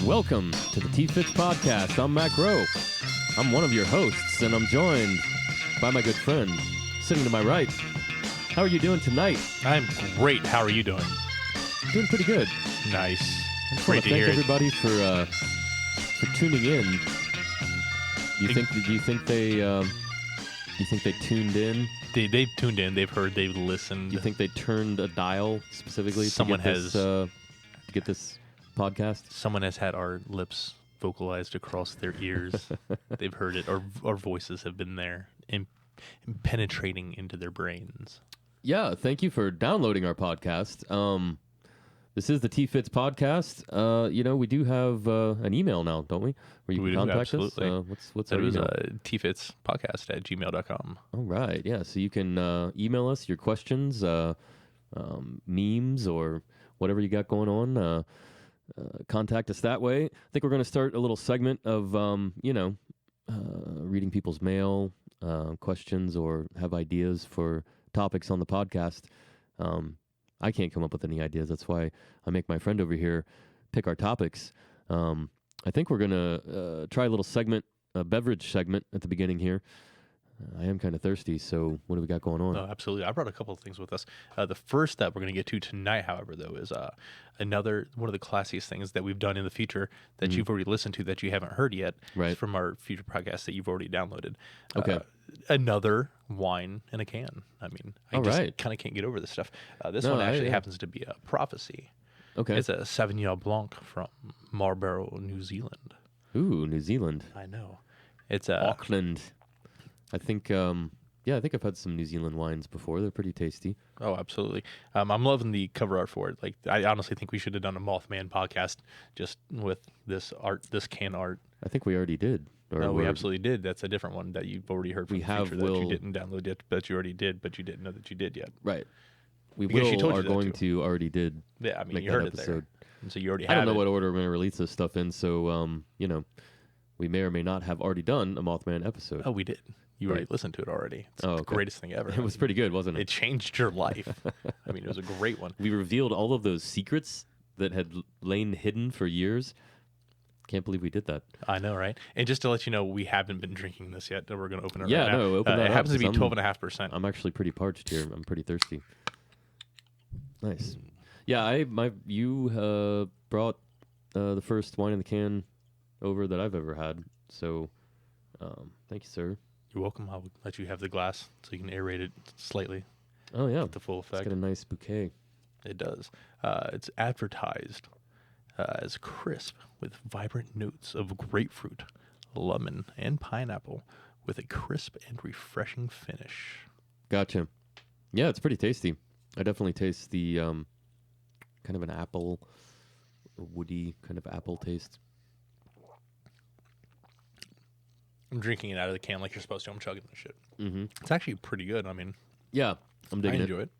Welcome to the TFITS podcast. I'm Mac Rowe. I'm one of your hosts, and I'm joined by my good friend sitting to my right. How are you doing tonight? I'm great. How are you doing? Doing pretty good. Nice. I just want Great to to thank hear it. everybody for tuning in. Do you think they tuned in? They've tuned in. They've heard. They've listened. Do you think they turned a dial specifically Someone to get this podcast? Someone has had our lips vocalized across their ears. They've heard it. Our voices have been there and penetrating into their brains. Yeah, thank you for downloading our podcast. This is the TFITS podcast. We do have an email now, don't we? Where you We can do, contact absolutely. us. What's That our is email? tfitspodcast@gmail.com. All right, yeah. So you can email us your questions, memes, or whatever you got going on. Contact us that way. I think we're going to start a little segment of, reading people's mail, questions, or have ideas for topics on the podcast. I can't come up with any ideas. That's why I make my friend over here pick our topics. I think we're going to try a little segment, a beverage segment at the beginning here. I am kind of thirsty, so what do we got going on? Oh, absolutely. I brought a couple of things with us. The first that we're going to get to tonight, however, though, is another one of the classiest things that we've done in the future that you've already listened to that you haven't heard yet. Right. It's from our future podcast that you've already downloaded. Okay. Another wine in a can. I mean, I All just right. kind of can't get over this stuff. This No, one actually yeah. happens to be a prophecy. Okay. It's a Sauvignon Blanc from Marlborough, New Zealand. Ooh, New Zealand. I know. It's Auckland. I think, I think I've had some New Zealand wines before. They're pretty tasty. Oh, absolutely. I'm loving the cover art for it. Like, I honestly think we should have done a Mothman podcast just with this art, this can art. I think we already did. No, we absolutely did. That's a different one that you've already heard from We the have future that Will- you didn't download yet, but you already did, but you didn't know that you did yet. Right. We Because she told you are that going too. to already did Yeah, I mean, make you that heard episode. it there. And so you already I have don't know it. what order we're going to release this stuff in, so, we may or may not have already done a Mothman episode. Oh, we did. You already Right. listened to it already. It's Oh, the okay. greatest thing ever. It was pretty good, wasn't It it? changed your life. I mean, it was a great one. We revealed all of those secrets that had lain hidden for years. Can't believe we did that. I know, right? And just to let you know, we haven't been drinking this yet. We're going to open it Yeah, right now. no, open that it up, happens to be 'cause 12.5%. I'm actually pretty parched here. I'm pretty thirsty. Nice. Yeah, you brought the first wine in the can over that I've ever had. So, thank you, sir. You're welcome. I'll let you have the glass so you can aerate it slightly. Oh yeah, Get the full it's effect. got a nice bouquet. It does. It's advertised as crisp with vibrant notes of grapefruit, lemon, and pineapple with a crisp and refreshing finish. Gotcha. Yeah, it's pretty tasty. I definitely taste the kind of an apple, woody kind of apple taste. I'm drinking it out of the can like you're supposed to. I'm chugging this shit. Mm-hmm. It's actually pretty good. I mean, Yeah, I'm I digging it. enjoy it.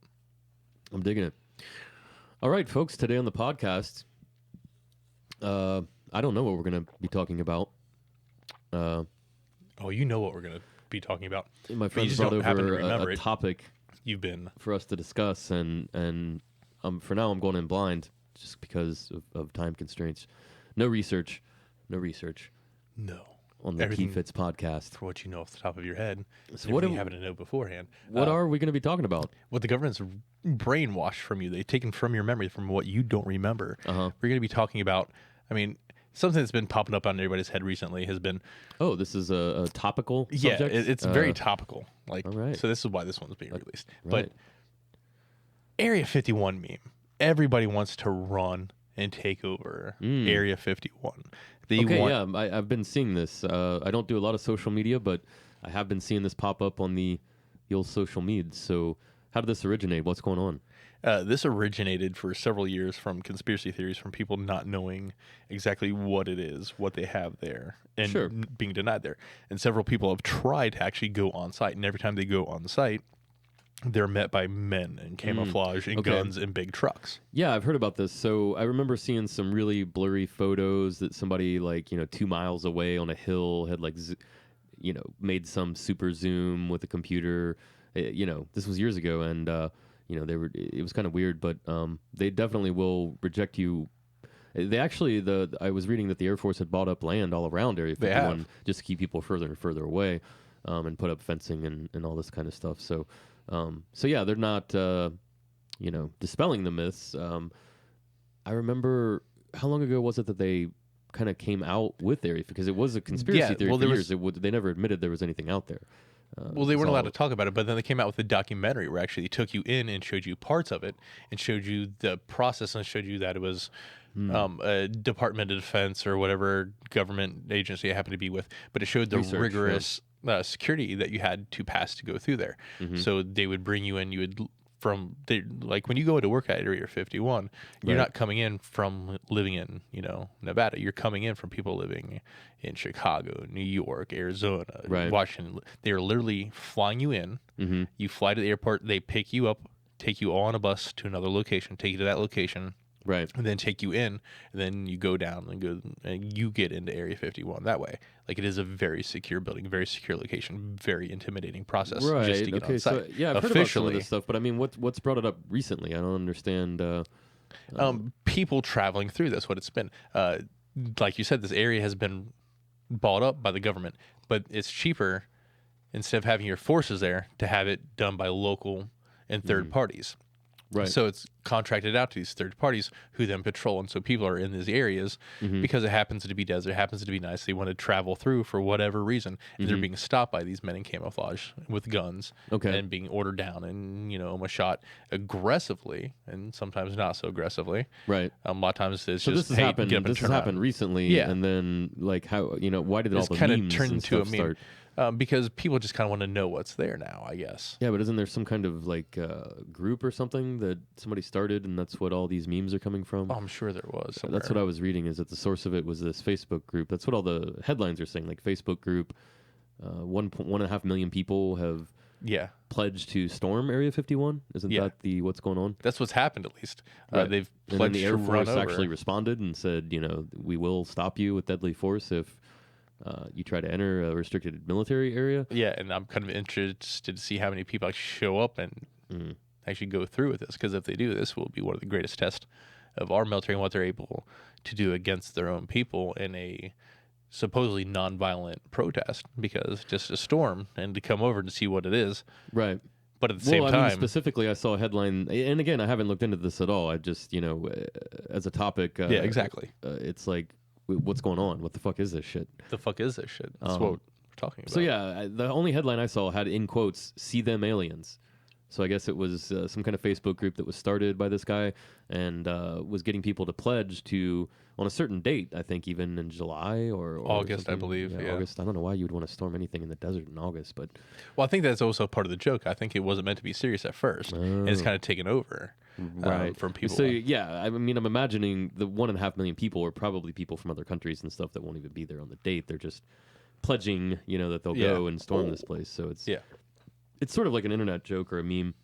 I'm digging it. All right, folks. Today on the podcast, I don't know what we're going to be talking about. Oh, you know what we're going to be talking about. My you friends just brought don't happen to over remember a it. topic You've been. for us to discuss, and for now I'm going in blind just because of time constraints. No research No. on the Everything- TFITS podcast. For what you know off the top of your head. So what do do- you happen to know beforehand? What are we going to be talking about? What the government's brainwashed from you. They've taken from your memory from what you don't remember. Uh-huh. We're going to be talking about, I mean, something that's been popping up on everybody's head recently has been, Oh, this is a topical yeah, subject? it's very topical. Like, all right. so this is why this one's being released. right. But Area 51 meme, everybody wants to run and take over Area 51. They Okay, want, yeah, I've been seeing this. I don't do a lot of social media, but I have been seeing this pop up on the old social meds. So how did this originate? What's going on? This originated for several years from conspiracy theories from people not knowing exactly what it is, what they have there, and Sure. being denied there. And several people have tried to actually go on site, and every time they go on site, they're met by men in camouflage and Okay. guns and big trucks. Yeah, I've heard about this. So I remember seeing some really blurry photos that somebody 2 miles away on a hill had made some super zoom with a computer. This was years ago, and it was kind of weird, but they definitely will reject you They actually, I was reading that the Air Force had bought up land all around Area 51 just to keep people further and further away, and put up fencing and all this kind of stuff. So, yeah, they're not, dispelling the myths. I remember, how long ago was it that they kind of came out with Area, because it was a conspiracy theory for years. They never admitted there was anything out there. Well, they weren't allowed to talk about it, but then they came out with a documentary where actually they took you in and showed you parts of it and showed you the process and showed you that it was a Department of Defense or whatever government agency it happened to be with, but it showed the rigorous security that you had to pass to go through there. So they would bring you in, like when you go to work at Area 51, you're not coming in from living in, Nevada. You're coming in from people living in Chicago, New York, Arizona, Washington. They are literally flying you in. You fly to the airport. They pick you up, take you all on a bus to another location, take you to that location. And then take you in, and then you go down and you get into Area 51 that way. Like, it is a very secure building, very secure location, very intimidating process just to get on site. So, yeah, I've heard about some of this stuff, but I mean, what's brought it up recently? I don't understand. People traveling through this, what it's been. Like you said, this area has been bought up by the government, but it's cheaper, instead of having your forces there, to have it done by local and third parties. So it's contracted out to these third parties who then patrol. And so people are in these areas because it happens to be desert, happens to be nice. They want to travel through for whatever reason. And they're being stopped by these men in camouflage with guns and being ordered down and, almost shot aggressively and sometimes not so aggressively. A lot of times it's so just, this has happened recently. And then, like, how, why did all the memes turn and into stuff start? Because people just kind of want to know what's there now, I guess. Yeah, but isn't there some kind of like group or something that somebody started, and that's what all these memes are coming from? Oh, I'm sure there was somewhere. That's what I was reading, is that the source of it was this Facebook group. That's what all the headlines are saying, like Facebook group. 1.5 million people have pledged to storm Area 51. Isn't that what's going on? That's what's happened, at least. They've pledged and then the Air Force to actually responded and said, we will stop you with deadly force if you try to enter a restricted military area. Yeah, and I'm kind of interested to see how many people actually show up and actually go through with this, because if they do, this will be one of the greatest tests of our military and what they're able to do against their own people in a supposedly nonviolent protest, because just a storm and to come over to see what it is. But at the same time... specifically, I saw a headline, and again, I haven't looked into this at all. I just, as a topic... exactly. It's like, what's going on? What the fuck is this shit? The fuck is this shit? That's what we're talking about. So yeah, the only headline I saw had in quotes, "See them aliens." So I guess it was some kind of Facebook group that was started by this guy and was getting people to pledge to, on a certain date, I think even in July or August, something. I believe. Yeah, August. I don't know why you would want to storm anything in the desert in August, but... Well, I think that's also part of the joke. I think it wasn't meant to be serious at first, and it's kind of taken over. From people. So yeah, I mean, I'm imagining the 1.5 million people are probably people from other countries and stuff that won't even be there on the date. They're just pledging, that they'll go and storm this place. So it's sort of like an internet joke or a meme.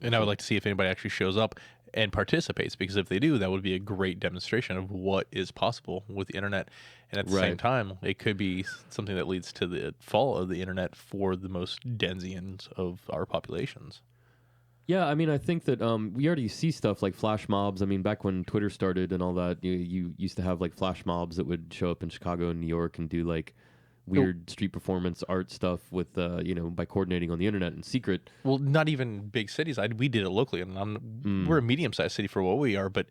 And I would like to see if anybody actually shows up and participates, because if they do, that would be a great demonstration of what is possible with the internet. And at the same time, it could be something that leads to the fall of the internet for the most densians of our populations. Yeah, I mean, I think that we already see stuff like flash mobs. I mean, back when Twitter started and all that, you used to have like flash mobs that would show up in Chicago and New York and do like weird street performance art stuff with, by coordinating on the internet in secret. Well, not even big cities. We did it locally, and we're a medium-sized city for what we are, but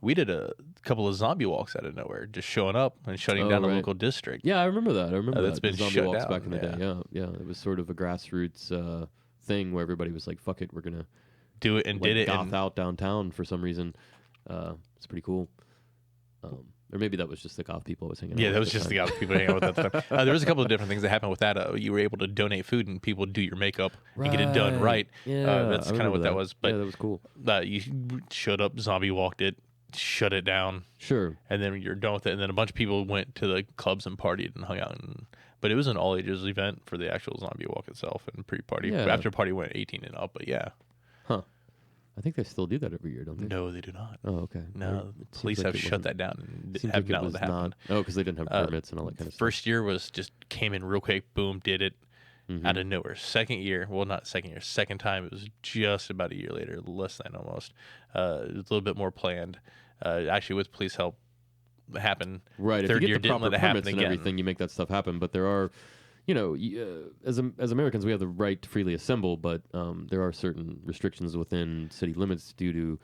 we did a couple of zombie walks out of nowhere, just showing up and shutting down a local district. Yeah, I remember that. That's been zombie shut walks down back in the day. Yeah, it was sort of a grassroots thing where everybody was like, "Fuck it, we're gonna do it," and did it. Goth out downtown for some reason. It's pretty cool. Or maybe that was just the goth people I was hanging out with. Yeah, that was just the goth people hanging out with at the time. There was a couple of different things that happened with that. You were able to donate food and people do your makeup and get it done right. Yeah, that's kind of what that was. But yeah, that was cool. You showed up, zombie walked it, shut it down. Sure. And then you're done with it. And then a bunch of people went to the clubs and partied and hung out. But it was an all-ages event for the actual zombie walk itself and pre-party. Yeah. After party went 18 and up, but yeah. Huh. I think they still do that every year, don't they? No, they do not. Oh, okay. No, the police have shut that down and have not let that happen. Oh, because they didn't have permits and all that kind of stuff. First year was just came in real quick, boom, did it, out of nowhere. Second year, well, not second year, second time. It was just about a year later, less than almost. It was a little bit more planned. Actually, with police help, happened. Right. Third If you year get the didn't proper let it happen permits and again. everything, you make that stuff happen. But there are, as Americans, we have the right to freely assemble, but there are certain restrictions within city limits due to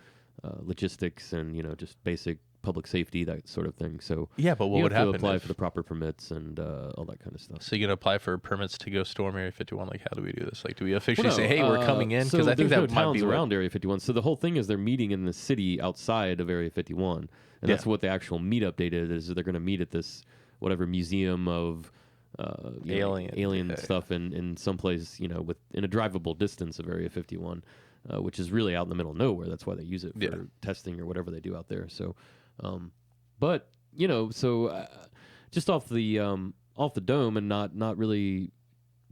logistics and just basic public safety, that sort of thing. So Yeah, but what you would have to happen apply if, for the proper permits and all that kind of stuff. so you're gonna apply for permits to go storm Area 51? Like, how do we do this? Like, do we officially Well, no, say, "Hey, we're coming in"? Because so I think there's that no might towns be around Area 51. So the whole thing is they're meeting in the city outside of Area 51, and that's what the actual meetup date is. They're going to meet at this whatever museum of alien stuff in some place within a drivable distance of Area 51, which is really out in the middle of nowhere. That's why they use it for testing or whatever they do out there. So, but just off the dome and not really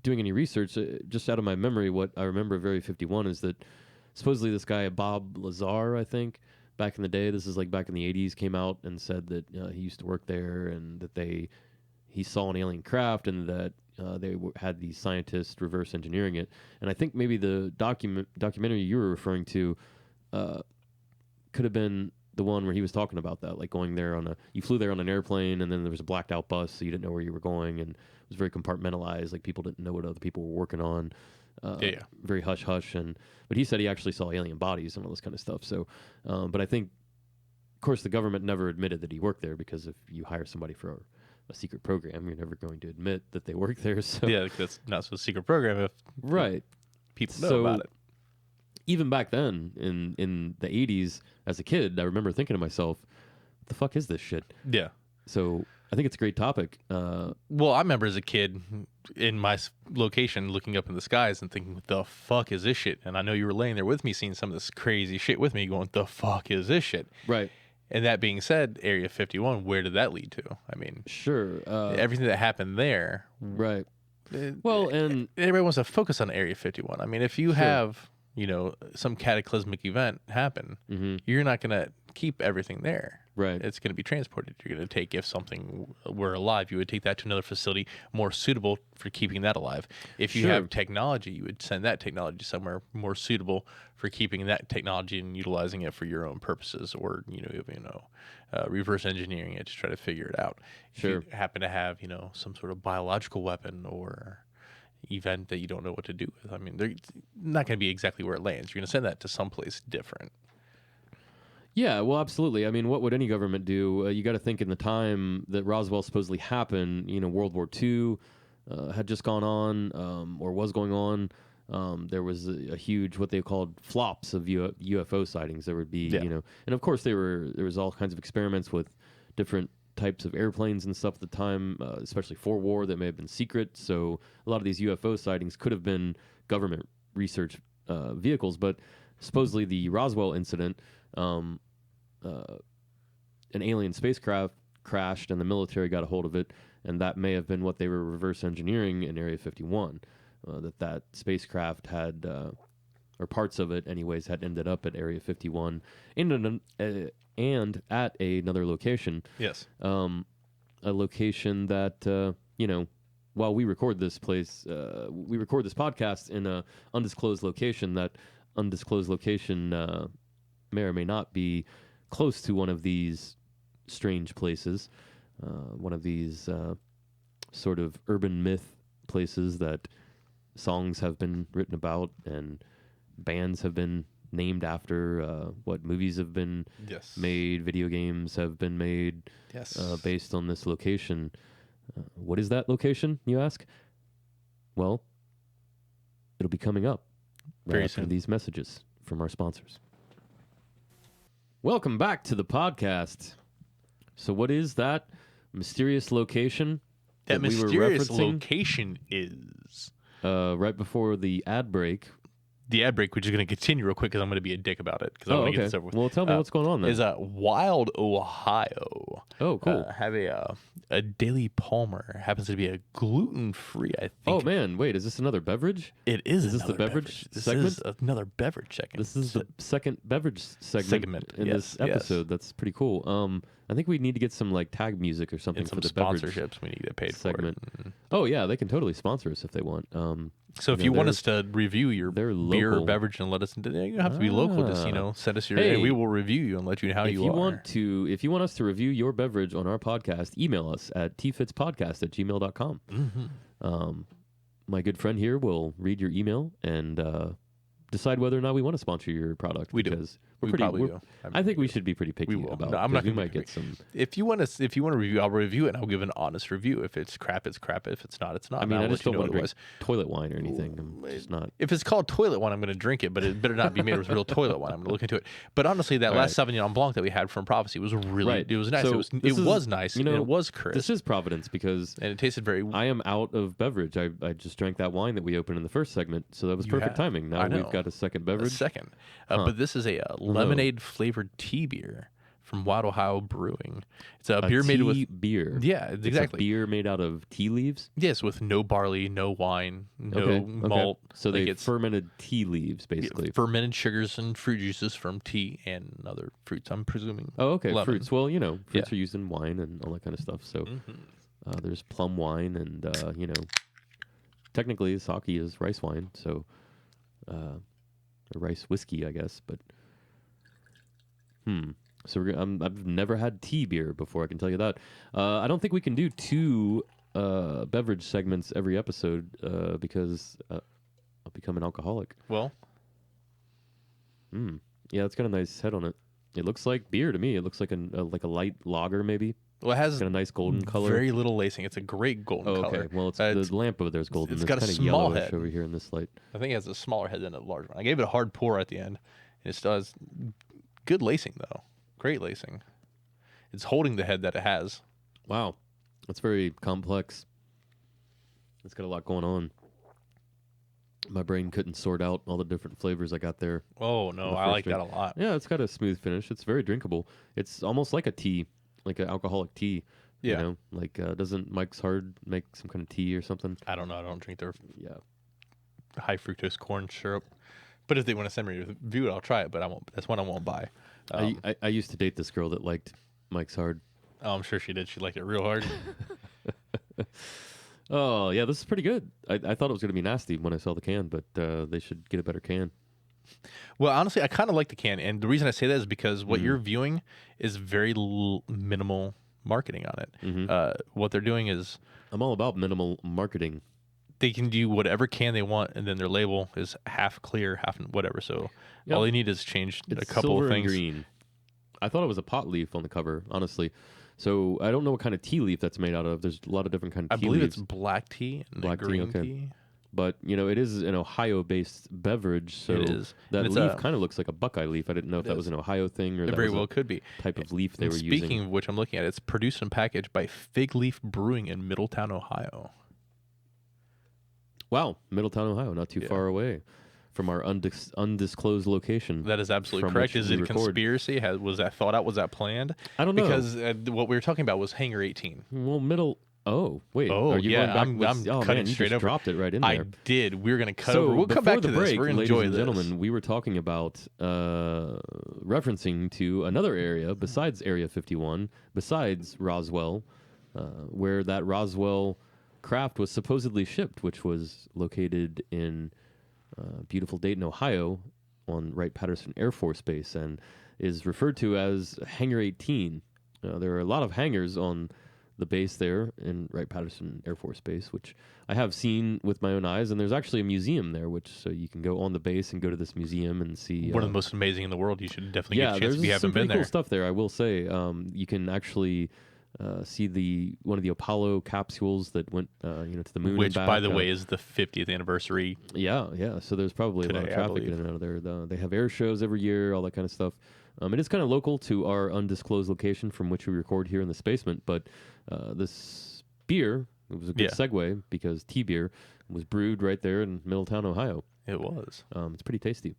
doing any research, just out of my memory, what I remember of Area 51 is that supposedly this guy Bob Lazar, I think, back in the day, this is like back in the 80s, came out and said that he used to work there and that he saw an alien craft and that they had these scientists reverse engineering it. And I think maybe the documentary you were referring to could have been the one where he was talking about that, like going there you flew there on an airplane and then there was a blacked out bus, so you didn't know where you were going, and it was very compartmentalized, like people didn't know what other people were working on. Very hush hush. But he said he actually saw alien bodies and all this kind of stuff. So, but I think, of course, the government never admitted that he worked there, because if you hire somebody for a secret program, you're never going to admit that they work there. So Yeah, that's not so secret program if right, people know about it. Even back then in the 80s, as a kid, I remember thinking to myself, "What the fuck is this shit?" Yeah. So I think it's a great topic. Well, I remember as a kid in my location looking up in the skies and thinking, "What the fuck is this shit?" And I know you were laying there with me, seeing some of this crazy shit with me, going, "The fuck is this shit?" Right. And that being said, Area 51, where did that lead to? I mean, sure, everything that happened there. Right. Well, and everybody wants to focus on Area 51. I mean, if you have, some cataclysmic event happen, you're not going to keep everything there. Right. It's going to be transported. You're going to take, if something were alive, you would take that to another facility more suitable for keeping that alive. If you have technology, you would send that technology somewhere more suitable for keeping that technology and utilizing it for your own purposes, or reverse engineering it to try to figure it out. If you happen to have some sort of biological weapon or event that you don't know what to do with, I mean, they're not going to be exactly where it lands. You're going to send that to someplace different. Yeah, well, absolutely. I mean, what would any government do? You got to think in the time that Roswell supposedly happened, World War II had just gone on, or was going on. There was a huge, what they called flops of UFO sightings. There would be, and of course there was all kinds of experiments with different types of airplanes and stuff at the time, especially for war, that may have been secret. So a lot of these UFO sightings could have been government research vehicles. But supposedly the Roswell incident, an alien spacecraft crashed and the military got a hold of it, and that may have been what they were reverse engineering in Area 51, that spacecraft had, or parts of it anyways, had ended up at Area 51 and at another location. Yes. A location that, while we record this we record this podcast in a undisclosed location. That undisclosed location may or may not be close to one of these strange places, one of these sort of urban myth places that songs have been written about and bands have been named after, what movies have been made, video games have been made based on this location. What is that location, you ask? Well, it'll be coming up right after these messages from our sponsors. Welcome back to the podcast. So what is that mysterious location that we mysterious were referencing? Location is... right before the ad break, the ad break, which is going to continue real quick because I'm going to be a dick about it because I Oh, want to get okay. this over with. Well, tell me what's going on then. Is Wild, Ohio. Oh, cool. Have a Daily Palmer. Happens to be a gluten-free, I think. Oh, man. Wait, is this another beverage? It is. Is this the beverage segment? This is another beverage segment. This is the second beverage segment in this episode. Yes. That's pretty cool. I think we need to get some like tag music or something And some for the beverage sponsorships we need to get paid segment. for. Oh yeah, they can totally sponsor us if they want. So if you want us to review your beer or local. beverage and let us, you don't have to be local. Just send us your. Hey, we will review you and let you know how if you are. If you want us to review your beverage on our podcast, email us at tfitspodcast@gmail.com. Mm-hmm. My good friend here will read your email and decide whether or not we want to sponsor your product. We do. We're we pretty, probably we're, do. I think we should be pretty picky we will. about. No, I'm not. We might get some. If you want to review, I'll review it and I'll give an honest review. If it's crap, it's crap. If it's not, it's not. I mean, I just don't want to drink otherwise. toilet wine or anything. I'm just not. If it's called toilet wine, I'm going to drink it, but it better not be made with real toilet wine. I'm going to look into it. But honestly, that last Sauvignon Blanc that we had from Prophecy was really, it was nice. So it was nice. And it was crisp. This is Providence because and it tasted very. I am out of beverage. I just drank that wine that we opened in the first segment, so that was perfect timing. Now we've got a second beverage. But this is a lemonade flavored tea beer from Wild Ohio Brewing. It's a beer made with beer. Yeah, exactly. It's a beer made out of tea leaves. Yes, with no barley, no wine, no malt. So they fermented tea leaves, basically. Fermented sugars and fruit juices from tea and other fruits, I'm presuming. Oh, okay. Lemon. Fruits. Well, fruits are used in wine and all that kind of stuff. So there's plum wine and, technically sake is rice wine. So rice whiskey, I guess. But, So I've never had tea beer before, I can tell you that. I don't think we can do two beverage segments every episode because I'll become an alcoholic. Well. Yeah, it's got a nice head on it. It looks like beer to me. It looks like a light lager, maybe. Well, it has got a nice golden color. Very little lacing. It's a great golden color. Okay. Well, the lamp over there is golden. It's got a kind of small yellowish head over here in this light. I think it has a smaller head than a large one. I gave it a hard pour at the end. And it still has good lacing, though. Great lacing. It's holding the head that it has. Wow. That's very complex. It's got a lot going on. My brain couldn't sort out all the different flavors I got there. Oh, no. I like that a lot. Yeah, it's got a smooth finish. It's very drinkable. It's almost like a tea, like an alcoholic tea. Yeah. Like, doesn't Mike's Hard make some kind of tea or something? I don't know. I don't drink their high fructose corn syrup. But if they want to send me a review, I'll try it. But I won't. That's one I won't buy. I used to date this girl that liked Mike's Hard. Oh, I'm sure she did. She liked it real hard. Oh, yeah, this is pretty good. I thought it was going to be nasty when I saw the can, but they should get a better can. Well, honestly, I kind of like the can. And the reason I say that is because what you're viewing is very minimal marketing on it. What they're doing is... I'm all about minimal marketing. They can do whatever can they want, and then their label is half clear, half whatever. So all they need is change a couple of things. And green. I thought it was a pot leaf on the cover, honestly. So I don't know what kind of tea leaf that's made out of. There's a lot of different kinds of tea leaves. I believe it's black tea and green tea. But, it is an Ohio-based beverage, so it is. That leaf kind of looks like a Buckeye leaf. I didn't know if that was an Ohio thing or it that very was well could be. Type of leaf they were using. Speaking of which, I'm looking at it. It's produced and packaged by Fig Leaf Brewing in Middletown, Ohio. Wow, Middletown, Ohio, not too far away from our undisclosed location. That is absolutely correct. Is it a conspiracy? Was that thought out? Was that planned? I don't know. Because what we were talking about was Hangar 18. Well, Oh, wait. Oh, are you yeah. going back? I'm cutting you straight just over. dropped it right in there. I did. We're going to cut over. We'll come back to break, this. We're going to ladies enjoy and this. gentlemen, we were talking about referencing to another area besides Area 51, besides Roswell, where that Roswell craft was supposedly shipped, which was located in beautiful Dayton, Ohio, on Wright-Patterson Air Force Base, and is referred to as Hangar 18. There are a lot of hangars on the base there in Wright-Patterson Air Force Base, which I have seen with my own eyes, and there's actually a museum there, so you can go on the base and go to this museum and see... One of the most amazing in the world. You should definitely get a chance if you haven't been there. Yeah, there's some pretty cool stuff there, I will say. You can actually see one of the Apollo capsules that went to the moon which, and back. By the way, is the 50th anniversary. Yeah, so there's probably today, a lot of traffic in and out of there. They have air shows every year, all that kind of stuff. It is kind of local to our undisclosed location from which we record here in this basement, but this beer, it was a good segue because tea beer was brewed right there in Middletown, Ohio. It was. It's pretty tasty.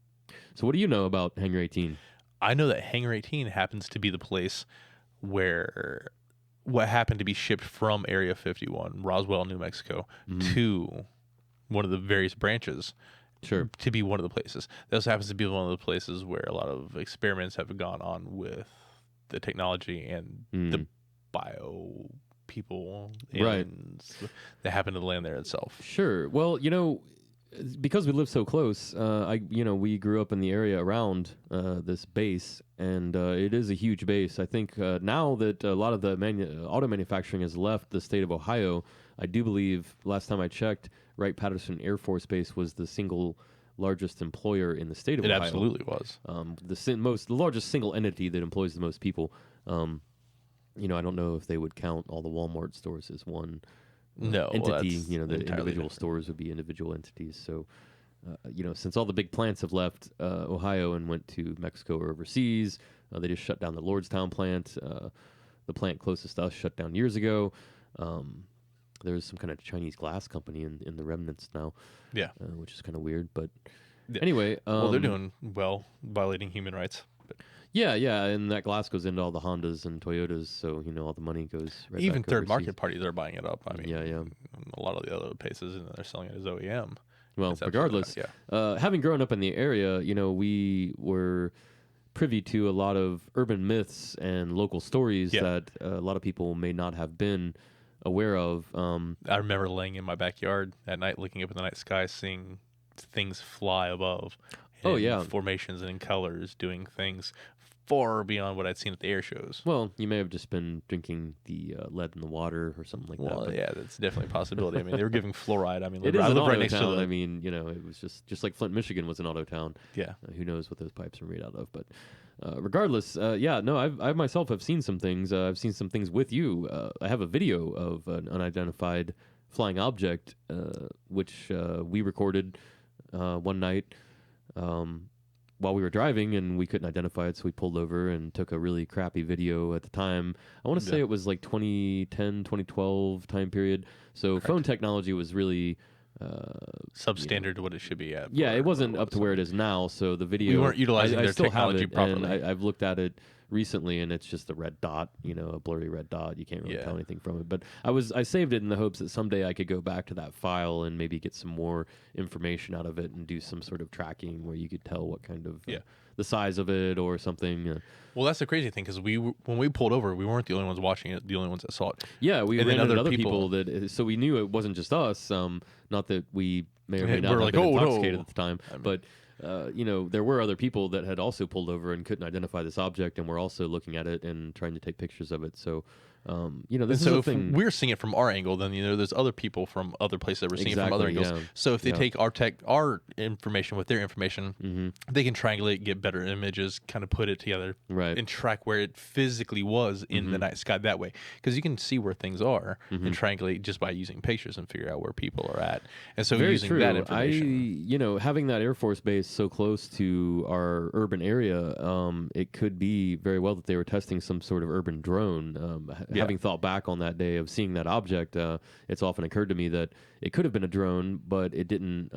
So what do you know about Hangar 18? I know that Hangar 18 happens to be the place where what happened to be shipped from Area 51, Roswell, New Mexico, to one of the various branches. Sure. To be one of the places. This happens to be one of the places where a lot of experiments have gone on with the technology and the bio people that happen to land there itself. Sure. Well, because we live so close, we grew up in the area around this base, and it is a huge base. I think now that a lot of the auto manufacturing has left the state of Ohio, I do believe last time I checked, Wright-Patterson Air Force Base was the single largest employer in the state of Ohio. It absolutely was. The largest single entity that employs the most people. I don't know if they would count all the Walmart stores as one entity. The individual stores would be individual entities. So, since all the big plants have left Ohio and went to Mexico or overseas, they just shut down the Lordstown plant. The plant closest to us shut down years ago. There's some kind of Chinese glass company in the remnants now. Yeah. Which is kind of weird. But anyway. Well, they're doing well, violating human rights. But yeah, and that glass goes into all the Hondas and Toyotas, so, all the money goes right even back third overseas. market parties are buying it up. I mean, yeah. A lot of the other places, they're selling it as OEM. Well, regardless, having grown up in the area, we were privy to a lot of urban myths and local stories that a lot of people may not have been aware of. I remember laying in my backyard at night, looking up at the night sky, seeing things fly above. Formations and in colors, doing things far beyond what I'd seen at the air shows. Well, you may have just been drinking the lead in the water or something like that. Well, yeah, that's definitely a possibility. I mean, they were giving fluoride. I mean, it is an auto right next town. to I mean, it was just like Flint, Michigan was an auto town. Yeah. Who knows what those pipes are made out of? But regardless, I myself have seen some things. I've seen some things with you. I have a video of an unidentified flying object, which we recorded one night while we were driving, and we couldn't identify it, so we pulled over and took a really crappy video at the time. I want to say it was like 2010, 2012 time period. So Correct. Phone technology was really substandard to what it should be at. Yeah, it wasn't up to where it is now. So the video, we weren't utilizing their still technology have it, properly. And I've looked at it recently, and it's just a red dot, a blurry red dot. You can't really tell anything from it. But I saved it in the hopes that someday I could go back to that file and maybe get some more information out of it and do some sort of tracking where you could tell what kind of the size of it or something. Well, that's the crazy thing, because when we pulled over, we weren't the only ones watching it, the only ones that saw it. Yeah, we ran into other people that, so we knew it wasn't just us. Not that we may or may not have been intoxicated at the time, but there were other people that had also pulled over and couldn't identify this object, and were also looking at it and trying to take pictures of it. So, this is a thing. If we're seeing it from our angle, then there's other people from other places that were seeing it from other angles. Yeah. So if they take our information with their information, they can triangulate, get better images, kind of put it together, and track where it physically was in the night sky that way. Because you can see where things are and triangulate just by using pictures and figure out where people are at. And so using that information, having that Air Force base so close to our urban area, it could be very well that they were testing some sort of urban drone. Having thought back on that day of seeing that object, it's often occurred to me that it could have been a drone, but it didn't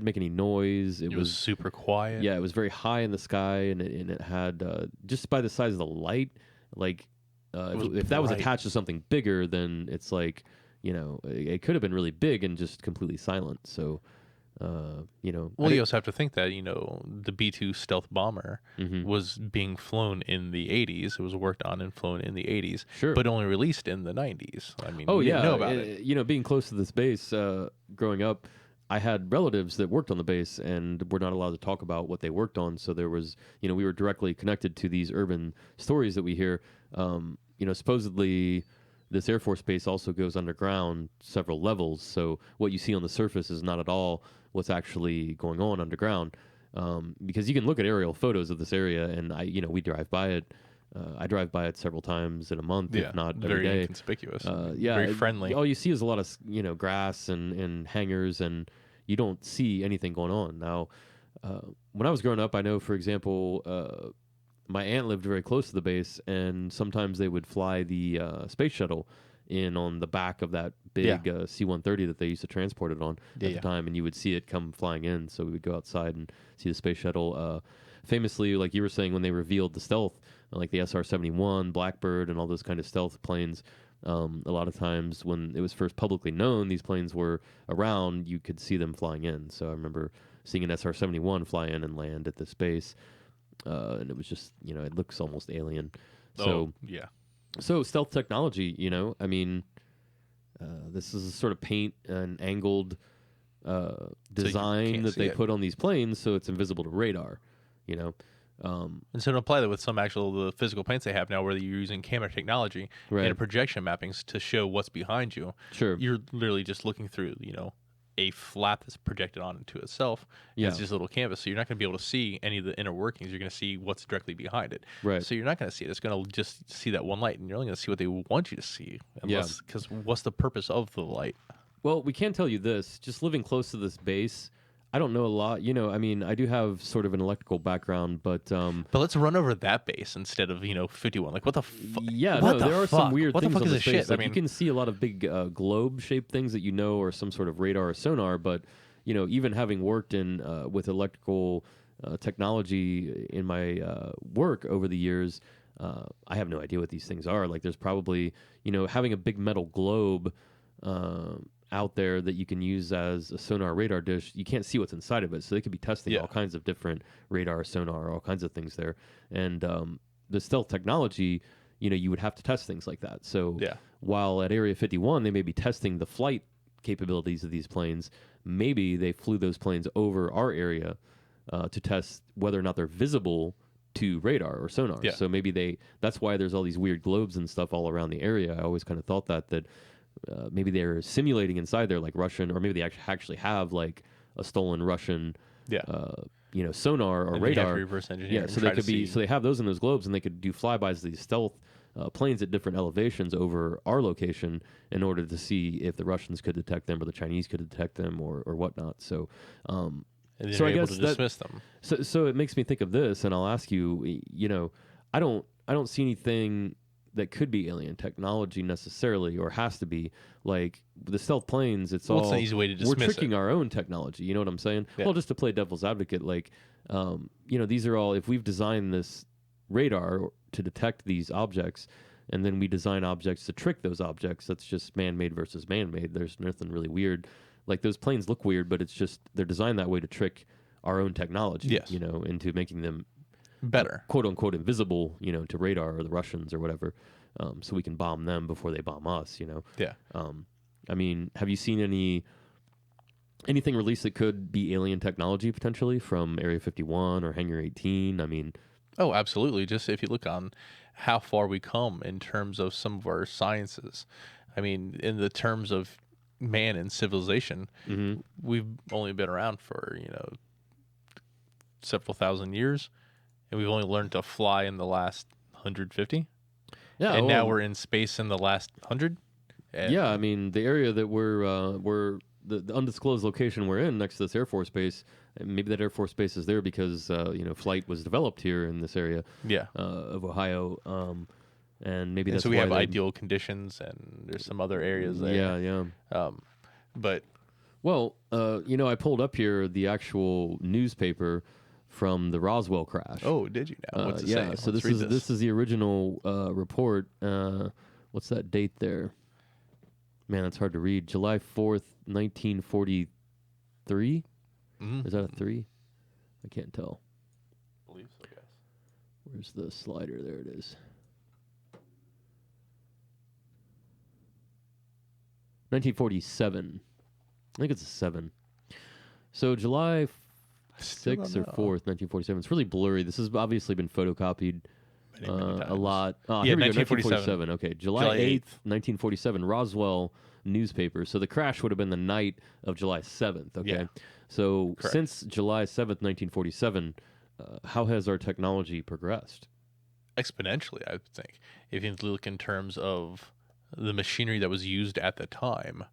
make any noise. It was super quiet. Yeah, it was very high in the sky, and it had just by the size of the light, like if that was attached to something bigger, then it's like it could have been really big and just completely silent. So. Well, you also have to think that the B-2 stealth bomber was being flown in the 80s. It was worked on and flown in the 80s, but only released in the 90s. I mean, we didn't know about it. Being close to this base, growing up, I had relatives that worked on the base and were not allowed to talk about what they worked on. So there was, we were directly connected to these urban stories that we hear. Supposedly this Air Force base also goes underground several levels. So what you see on the surface is not at all what's actually going on underground, because you can look at aerial photos of this area, and we drive by it. I drive by it several times in a month, if not every day. Very inconspicuous. Very friendly. All you see is a lot of grass and hangars, and you don't see anything going on. Now, when I was growing up, I know, for example, my aunt lived very close to the base, and sometimes they would fly the space shuttle in on the back of that big C-130 that they used to transport it on at the time, and you would see it come flying in. So we would go outside and see the space shuttle. Famously, like you were saying, when they revealed the stealth, like the SR-71, Blackbird, and all those kind of stealth planes, a lot of times when it was first publicly known these planes were around, you could see them flying in. So I remember seeing an SR-71 fly in and land at this base, and it was just, it looks almost alien. So So stealth technology, I mean, this is a sort of paint an angled design that they put on these planes, so it's invisible to radar. And so to apply that with the physical planes they have now, where you're using camera technology and projection mappings to show what's behind you. Sure. You're literally just looking through, a flap that's projected onto itself. Yeah. It's just a little canvas, so you're not going to be able to see any of the inner workings. You're going to see what's directly behind it. Right. So you're not going to see it. It's going to just see that one light, and you're only going to see what they want you to see. Because what's the purpose of the light? Well, we can tell you this. Just living close to this base, I don't know a lot. I mean, I do have sort of an electrical background, but let's run over that base instead of 51. Like, what the fuck? Yeah, there are some weird things on this base. Shit? Like, you can see a lot of big globe-shaped things that are some sort of radar or sonar. But even having worked in with electrical technology in my work over the years, I have no idea what these things are. Like, there's probably having a big metal globe out there that you can use as a sonar radar dish, you can't see what's inside of it. So they could be testing all kinds of different radar, sonar, all kinds of things there. And the stealth technology, you would have to test things like that. So while at Area 51, they may be testing the flight capabilities of these planes, maybe they flew those planes over our area to test whether or not they're visible to radar or sonar. Yeah. So maybe that's why there's all these weird globes and stuff all around the area. I always kind of thought that maybe they're simulating inside there, like Russian, or maybe they actually have like a stolen Russian, sonar or radar. So they could be. So they have those in those globes, and they could do flybys of these stealth planes at different elevations over our location in order to see if the Russians could detect them or the Chinese could detect them or whatnot. So, and so I guess to dismiss them. So it makes me think of this, and I'll ask you. I don't see anything that could be alien technology necessarily, or has to be. Like the stealth planes, it's an easy way to dismiss we're tricking our own technology. You know what I'm saying? Yeah. Well, just to play devil's advocate, like, these are all, if we've designed this radar to detect these objects, and then we design objects to trick those objects, that's just man-made versus man-made. There's nothing really weird. Like, those planes look weird, but it's just, they're designed that way to trick our own technology, into making them better, quote unquote, invisible, to radar or the Russians or whatever, so we can bomb them before they bomb us. Yeah. I mean, have you seen anything released that could be alien technology potentially from Area 51 or Hangar 18? I mean, oh, absolutely. Just if you look on how far we come in terms of some of our sciences, I mean, in the terms of man and civilization, we've only been around for several thousand years. And we've only learned to fly in the last 150. Yeah, and now we're in space in the last 100. Yeah, I mean, the area that we're the undisclosed location we're in next to this Air Force base, maybe that Air Force base is there because flight was developed here in this area of Ohio, and maybe that's so we why have ideal conditions, and there's some other areas there. Yeah. But I pulled up here the actual newspaper from the Roswell crash. Oh, did you now? What's it say? So this is the original report. What's that date there? Man, it's hard to read. July 4th, 1943? Is that a 3? I can't tell. I believe so, yes. Where's the slider? There it is. 1947. I think it's a 7. So July 6th or 4th, 1947. It's really blurry. This has obviously been photocopied a lot. Here we go, 1947. Okay, July 8th, 1947, Roswell newspaper. So the crash would have been the night of July 7th, okay? Yeah. So correct. Since July 7th, 1947, how has our technology progressed? Exponentially, I would think. If you look in terms of the machinery that was used at the time,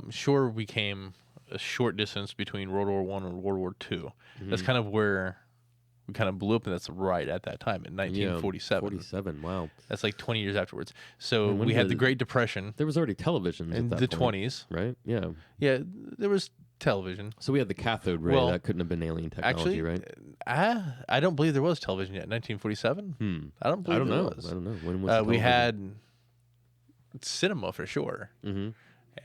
sure, we came a short distance between World War I and World War II. That's kind of where kind of blew up, and that's right at that time in 1947. 47, wow. That's like 20 years afterwards. So And when we had did- the Great Depression There was already televisions in at that the point, 20s. right? Yeah. Yeah, there was television. So we had the cathode ray. Well, That couldn't have been alien technology, Actually, right? I don't believe there was television yet in 1947. I don't believe there was. I don't know. When was the We television? had cinema for sure. Mm-hmm.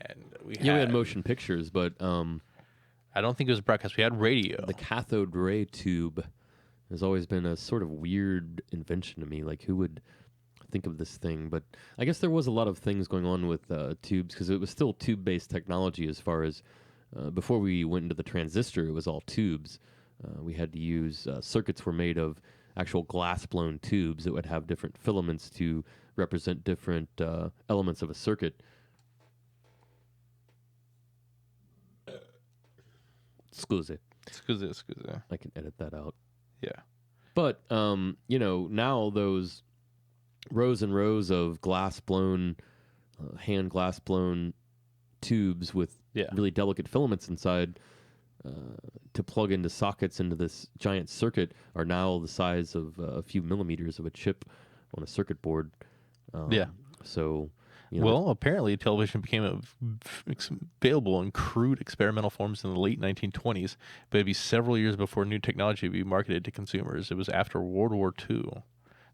And we Yeah, we had motion pictures, but I don't think it was broadcast. We had radio. the cathode ray tube has always been a sort of weird invention to me. Like, who would think of this thing? But I guess there was a lot of things going on with tubes, because it was still tube-based technology as far as before we went into the transistor, it was all tubes. We had to use circuits were made of actual glass-blown tubes that would have different filaments to represent different elements of a circuit. Scusi. I can edit that out. Yeah. But, now those rows and rows of hand glass-blown tubes with really delicate filaments inside to plug into sockets into this giant circuit are now the size of a few millimeters of a chip on a circuit board. So, well, apparently television became available in crude experimental forms in the late 1920s, but it'd be several years before new technology would be marketed to consumers. It was after World War II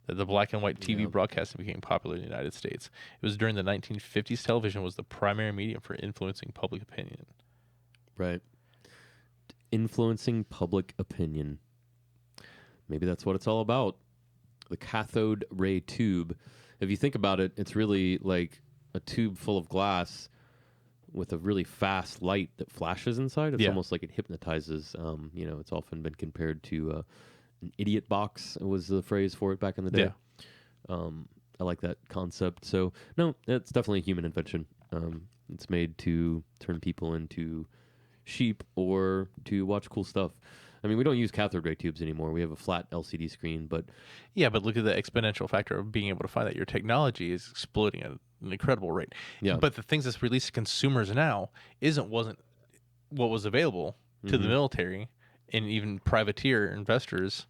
that the black and white TV broadcasting became popular in the United States. It was during the 1950s television was the primary medium for influencing public opinion. Right. Influencing public opinion. Maybe that's what it's all about. The cathode ray tube. If you think about it, it's really like a tube full of glass with a really fast light that flashes inside. It's almost like it hypnotizes. It's often been compared to an idiot box was the phrase for it back in the day. I like that concept. So, no, it's definitely a human invention. It's made to turn people into sheep or to watch cool stuff. I mean, we don't use cathode ray tubes anymore. We have a flat LCD screen, but... Yeah, but look at the exponential factor of being able to find that. Your technology is exploding at an incredible rate. Yeah. But the things that's released to consumers now wasn't what was available to the military and even privateer investors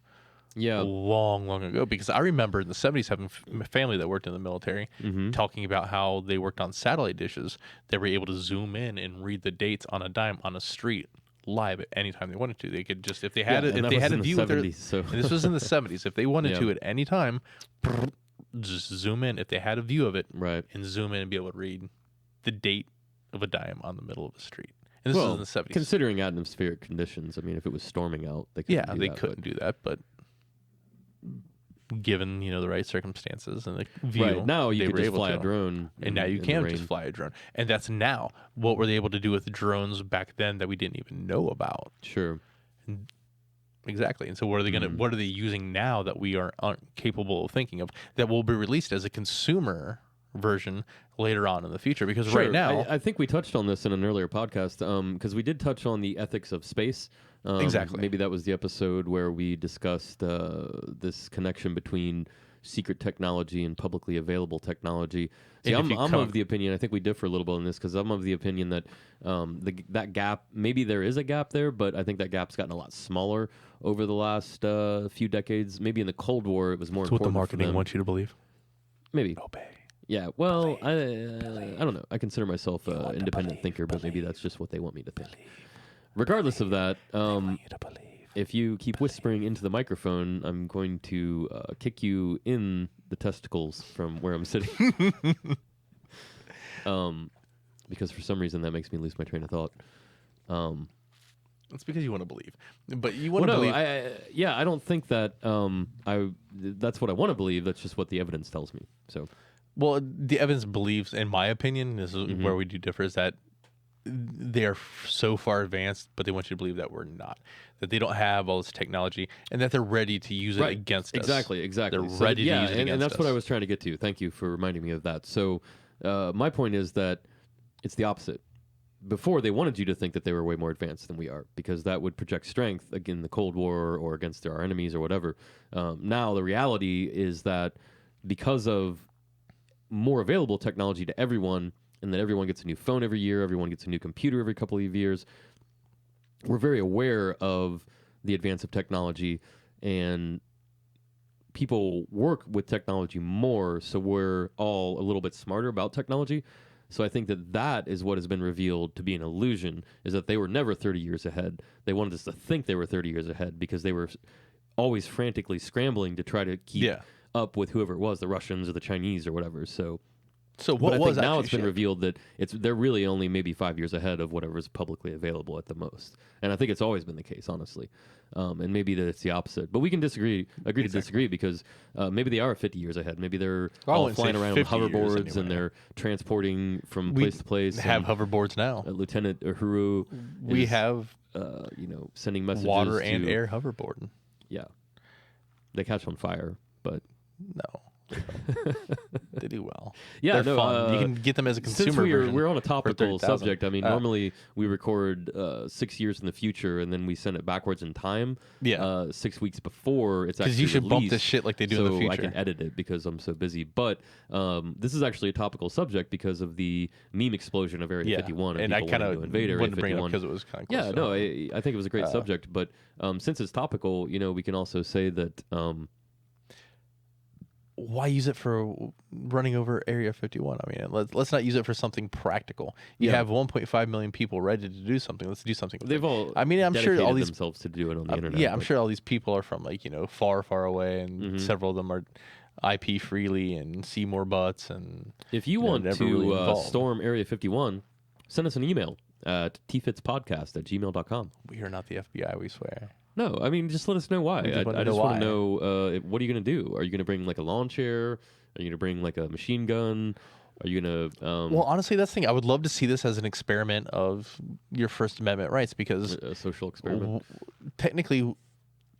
long ago. Because I remember in the 70s having a family that worked in the military talking about how they worked on satellite dishes. They were able to zoom in and read the dates on a dime on a street live at any time they wanted to. They could just, if they had a view of their, and this was in the 70s, if they wanted to at any time, just zoom in if they had a view of it, and zoom in and be able to read the date of a dime on the middle of the street. And this was in the 70s. Considering atmospheric conditions, I mean, if it was storming out, they couldn't do that, but given the right circumstances and the view, now you could just fly a drone, and now you can just fly a drone, and that's now what were they able to do with drones back then that we didn't even know about. Sure, exactly. And so what are they gonna? What are they using now that we aren't capable of thinking of, that will be released as a consumer version later on in the future? Because right now, I think we touched on this in an earlier podcast, because we did touch on the ethics of space. Exactly. Maybe that was the episode where we discussed this connection between secret technology and publicly available technology. See, I'm of the opinion, I think we differ a little bit on this, because I'm of the opinion that that gap, maybe there is a gap there, but I think that gap's gotten a lot smaller over the last few decades. Maybe in the Cold War, it was more important. That's what the marketing wants you to believe. Maybe. Obey. Yeah, well, I don't know. I consider myself an independent thinker, but maybe that's just what they want me to think. Regardless of that, if you keep whispering into the microphone, I'm going to kick you in the testicles from where I'm sitting. Because for some reason that makes me lose my train of thought. It's because you want to believe, but you want to believe. I don't think that that's what I want to believe. That's just what the evidence tells me. So, well, the evidence believes, in my opinion, this is where we do differ, is that they are so far advanced, but they want you to believe that we're not, that they don't have all this technology, and that they're ready to use it against us. Exactly. They're ready to use it against us. And that's what I was trying to get to. Thank you for reminding me of that. So my point is that it's the opposite. Before, they wanted you to think that they were way more advanced than we are, because that would project strength against the Cold War or against our enemies or whatever. Now, the reality is that because of more available technology to everyone, and that everyone gets a new phone every year, everyone gets a new computer every couple of years, we're very aware of the advance of technology, and people work with technology more, so we're all a little bit smarter about technology. So I think that is what has been revealed to be an illusion, is that they were never 30 years ahead. They wanted us to think they were 30 years ahead because they were always frantically scrambling to try to keep up with whoever it was, the Russians or the Chinese or whatever. So what I was think now actually it's been shipped? revealed that they're really only maybe 5 years ahead of whatever's publicly available at the most. And I think it's always been the case, honestly. And maybe that it's the opposite. But we can agree to disagree, because maybe they are 50 years ahead. Maybe they're all wouldn't say flying around with 50 years hoverboards and anyway. they're transporting from We place to place. have and, hoverboards now. Lieutenant Uhuru We is, have sending messages water and to, air hoverboard. Yeah. They catch on fire, but No. They do well. yeah, They're no, fun. You can get them as a consumer since version. we're on a topical 30,000. subject, I mean, normally we record 6 years in the future and then we send it backwards in time. Yeah. 6 weeks before it's actually Because you should bump released, this shit like they do in the so future. I can edit it because I'm so busy. But this is actually a topical subject because of the meme explosion of Area 51 and I people kind wanting of to invade Area wanted to bring it up 51. because it was kind of close. Yeah, to no, home. I think it was a great subject. But since it's topical, we can also say that. Why use it for running over Area 51? I mean, let's not use it for something practical. You have 1.5 million people ready to do something. Let's do something. They've all. I mean, I'm sure all dedicated these themselves to do it on the internet. Yeah, I'm but- sure all these people are from far, far away, and several of them are IP freely and see more butts. And If you want never to really involved. storm Area 51, send us an email at tfitspodcast@gmail.com. We are not the FBI, we swear. No, I mean, just let us know why. We just wanna I know just want why. to know, what are you going to do? Are you going to bring like a lawn chair? Are you going to bring like a machine gun? Are you going to... Well, honestly, that's the thing. I would love to see this as an experiment of your First Amendment rights, because a social experiment? technically,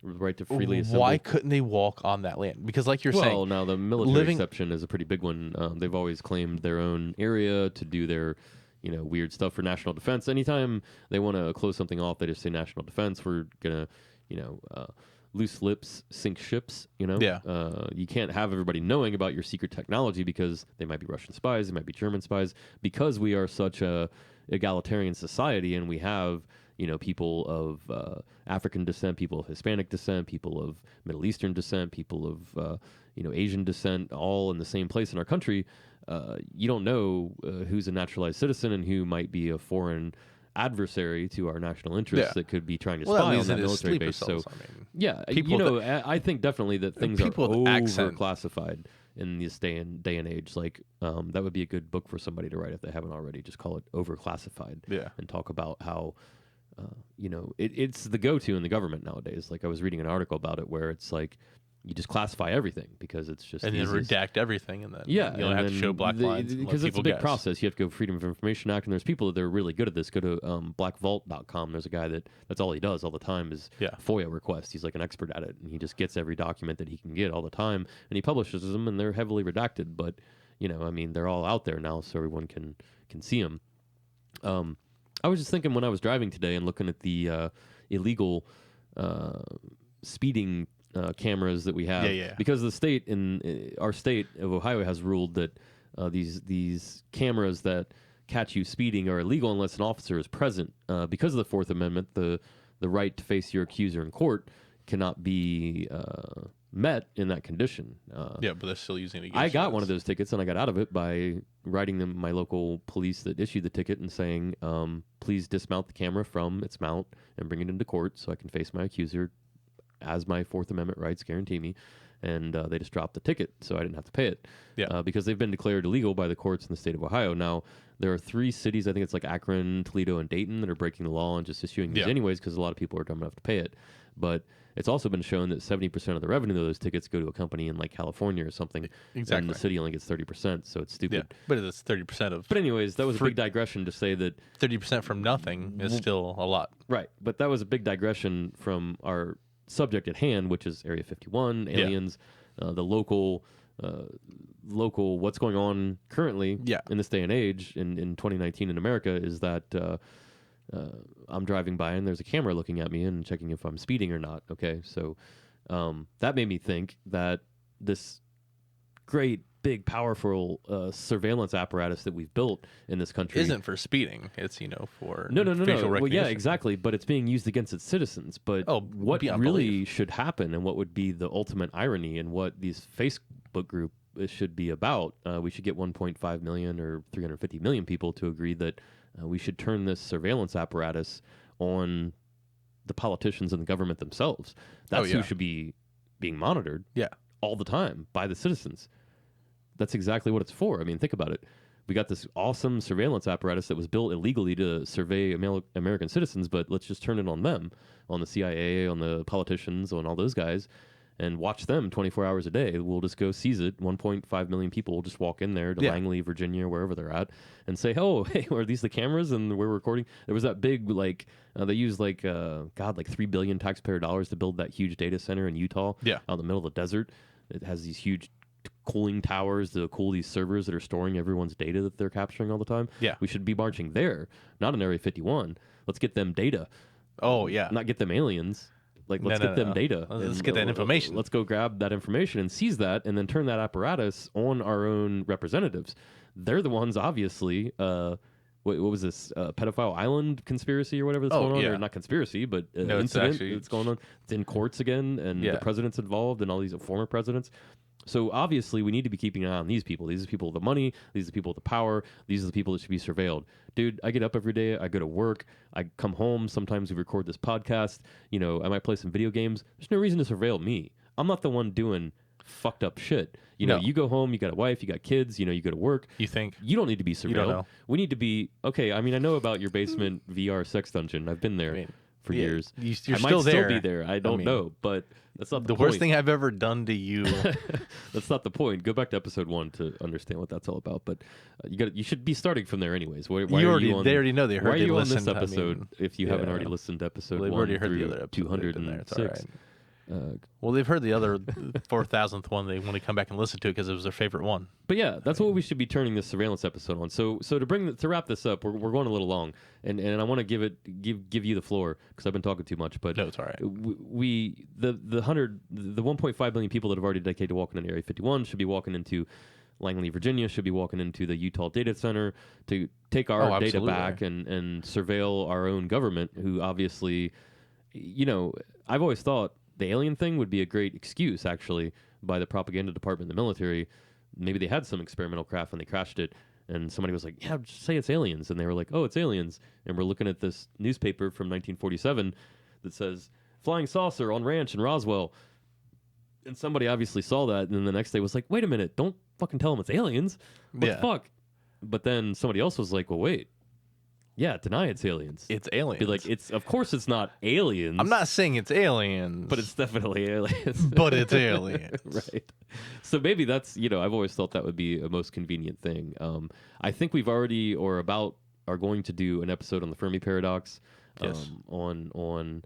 Right to freely assemble? why couldn't they walk on that land? Because like you're Well, saying, now the military living- exception is a pretty big one. They've always claimed their own area to do their, weird stuff for national defense. Anytime they want to close something off, they just say national defense. We're gonna, loose lips sink ships. Yeah. You can't have everybody knowing about your secret technology because they might be Russian spies, they might be German spies. Because we are such a egalitarian society, and we have people of African descent, people of Hispanic descent, people of Middle Eastern descent, people of Asian descent, all in the same place in our country. You don't know who's a naturalized citizen and who might be a foreign adversary to our national interests that could be trying to spy on that military base. So, people I think definitely that things are people with accent. overclassified in this day and age. Like, that would be a good book for somebody to write if they haven't already. Just call it Overclassified. Yeah. And talk about how, it's the go-to in the government nowadays. Like, I was reading an article about it where it's like, you just classify everything because it's just and then easiest. redact everything, and then Yeah, you don't have to show black lines because it's a big process. You have to go Freedom of Information Act, and there's people that are really good at this. Go to blackvault.com. There's a guy that's all he does all the time is FOIA requests. He's like an expert at it, and he just gets every document that he can get all the time, and he publishes them, and they're heavily redacted. But they're all out there now, so everyone can see them. I was just thinking when I was driving today and looking at the illegal speeding cameras that we have, because the state our state of Ohio has ruled that these cameras that catch you speeding are illegal unless an officer is present. Because of the Fourth Amendment, the right to face your accuser in court cannot be met in that condition. but they're still using it. I got one of those tickets, and I got out of it by writing them my local police that issued the ticket and saying, please dismount the camera from its mount and bring it into court so I can face my accuser as my Fourth Amendment rights guarantee me. And they just dropped the ticket, so I didn't have to pay it. Because they've been declared illegal by the courts in the state of Ohio. Now, there are 3 cities, I think it's like Akron, Toledo, and Dayton, that are breaking the law and just issuing these anyways because a lot of people are dumb enough to pay it. But it's also been shown that 70% of the revenue of those tickets go to a company in like California or something. Exactly. And the city only gets 30%, so it's stupid. Yeah, but it's 30% of. But anyways, that was a big digression to say that 30% from nothing is still a lot. Right, but that was a big digression from our subject at hand, which is Area 51, aliens, the local what's going on currently in this day and age in 2019 in America is that I'm driving by and there's a camera looking at me and checking if I'm speeding or not. Okay, so that made me think that this great big, powerful surveillance apparatus that we've built in this country Isn't for speeding. It's, for no. facial Well, yeah, recognition. exactly. But it's being used against its citizens. But what beyond really belief. should happen, and what would be the ultimate irony, and what these Facebook group should be about, we should get 1.5 million or 350 million people to agree that we should turn this surveillance apparatus on the politicians and the government themselves. That's who should be being monitored all the time by the citizens. That's exactly what it's for. I mean, think about it. We got this awesome surveillance apparatus that was built illegally to survey American citizens, but let's just turn it on them, on the CIA, on the politicians, on all those guys, and watch them 24 hours a day. We'll just go seize it. 1.5 million people will just walk in there to Langley, Virginia, wherever they're at, and say, oh, hey, are these the cameras? And we're recording. There was that big, they used like $3 billion taxpayer dollars to build that huge data center in Utah out in the middle of the desert. It has these huge cooling towers to cool these servers that are storing everyone's data that they're capturing all the time. Yeah. We should be marching there, not in Area 51. Let's get them data. Oh, yeah. Not get them aliens. Let's get them data. Let's get that information. Let's go grab that information and seize that, and then turn that apparatus on our own representatives. They're the ones, obviously. What was this? Pedophile Island conspiracy or whatever that's going on? Or not conspiracy, but incident that's going on. It's in courts again, and the president's involved, and all these former presidents. So obviously, we need to be keeping an eye on these people. These are the people with the money. These are the people with the power. These are the people that should be surveilled. Dude, I get up every day. I go to work. I come home. Sometimes we record this podcast. I might play some video games. There's no reason to surveil me. I'm not the one doing fucked up shit. You go home. You got a wife. You got kids. You go to work. You think you don't need to be surveilled. You don't know. We need to be okay. I mean, I know about your basement VR sex dungeon. I've been there for years. You're I still might there. still be there. I don't know, but that's not the point. worst thing I've ever done to you. That's not the point. Go back to episode 1 to understand what that's all about. But you should be starting from there anyways. Why they already know. They heard. Why are they you on listened, this episode if you haven't already listened to episode 1 already heard through the other episode. 206? Well, they've heard the other 4,000th one. They want to come back and listen to it because it was their favorite one. But yeah, that's what we should be turning this surveillance episode on. So to wrap this up, we're going a little long, and I want to give you the floor because I've been talking too much. But no, it's all right. The 1.5 million people that have already dedicated to walking into Area 51 should be walking into Langley, Virginia, should be walking into the Utah data center to take our data back and surveil our own government, who obviously, I've always thought the alien thing would be a great excuse, actually, by the propaganda department in the military. Maybe they had some experimental craft when they crashed it, and somebody was like, yeah, just say it's aliens. And they were like, oh, it's aliens. And we're looking at this newspaper from 1947 that says, flying saucer on ranch in Roswell. And somebody obviously saw that, and then the next day was like, wait a minute, don't fucking tell them it's aliens. What the fuck? But then somebody else was like, well, wait. Yeah, deny it's aliens. It's aliens. Be like, of course it's not aliens. I'm not saying it's aliens. But it's definitely aliens. But it's aliens. Right. So maybe that's, I've always thought that would be a most convenient thing. I think we've already are going to do an episode on the Fermi paradox, on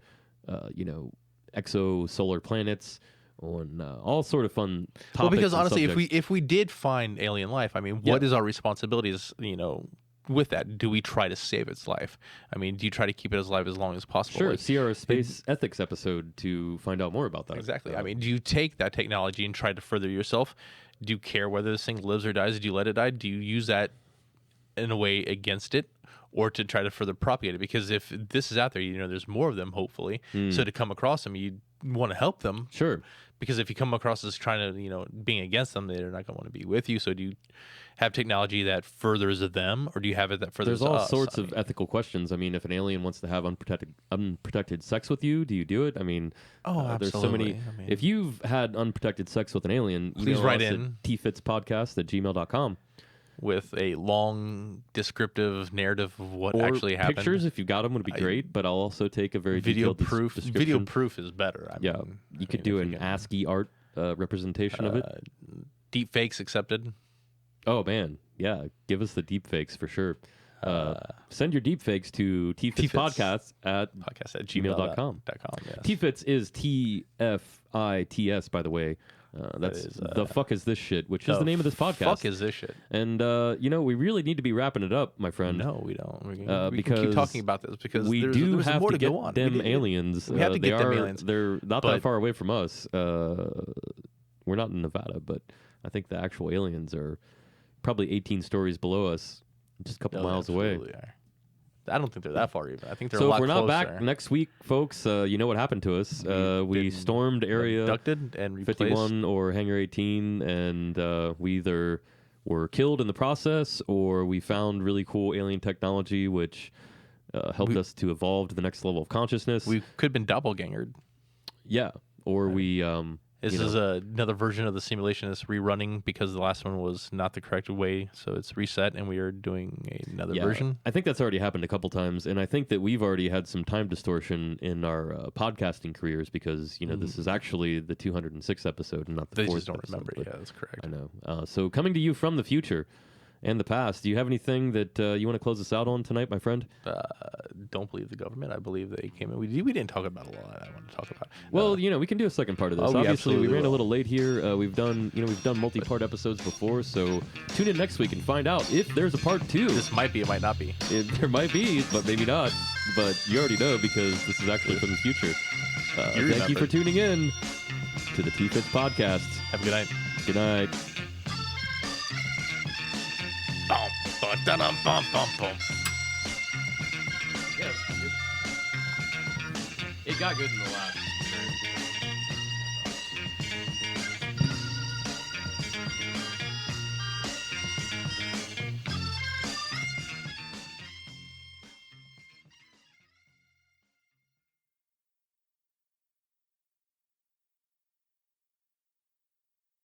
exosolar planets, on all sort of fun topics. Well, because honestly, subjects. if we did find alien life, I mean, what is our responsibilities, with that? Do we try to save its life? I mean, do you try to keep it alive as long as possible? Sure. See our space ethics episode to find out more about that. Exactly. I mean, do you take that technology and try to further yourself? Do you care whether this thing lives or dies? Do you let it die? Do you use that in a way against it, or to try to further propagate it? Because if this is out there, there's more of them, hopefully. So to come across them, you want to help them. Sure. Because if you come across as trying to, being against them, they're not going to want to be with you. So do you have technology that furthers them, or do you have it that furthers us? There's all sorts of ethical questions. I mean, if an alien wants to have unprotected sex with you, do you do it? I mean, absolutely. There's so many. If you've had unprotected sex with an alien, please write in at TFITSpodcast@gmail.com. with a long descriptive narrative of what actually happened. Pictures, if you got them, would be great. But I'll also take a very video detailed proof. description. Video proof is better. You could do an ASCII art representation of it. Deep fakes accepted. Oh man, yeah. Give us the deep fakes for sure. Send your deep fakes to TFITS at gmail.com. Yes. TFITS is TFITS, by the way. That's the fuck is this shit, which is the name of this podcast. Fuck is this shit? And we really need to be wrapping it up, my friend. No, we don't. We because can keep talking about this because we there's have more to go get on. them aliens. We have to get them aliens. They're not that far away from us. We're not in Nevada, but I think the actual aliens are probably 18 stories below us, just a couple miles away. Are. I don't think they're that far even. I think they're so a lot if we're closer. not back next week, folks, you know what happened to us. We stormed area abducted and replaced. 51 or Hangar 18, and we either were killed in the process or we found really cool alien technology which helped us to evolve to the next level of consciousness. We could have been doppelgangered. Yeah, or we... This is another version of the simulation that's rerunning because the last one was not the correct way, so it's reset, and we are doing another version. I think that's already happened a couple times, and I think that we've already had some time distortion in our podcasting careers because, this is actually the 206th episode and not the 4th They just don't episode, remember. Yeah, that's correct. I know. So coming to you from the future and the past, do you have anything that you want to close us out on tonight, my friend? Don't believe the government. I believe they came in. We didn't talk about a lot I want to talk about. Well, we can do a second part of this. Obviously, we ran a little late here. We've done multi-part episodes before, so tune in next week and find out if there's a part 2. This might be, it might not be. There might be, but maybe not. But you already know because this is actually from the future. Thank you for tuning in to the TFITS podcast. Have a good night. Good night. Yes. It got good in the last.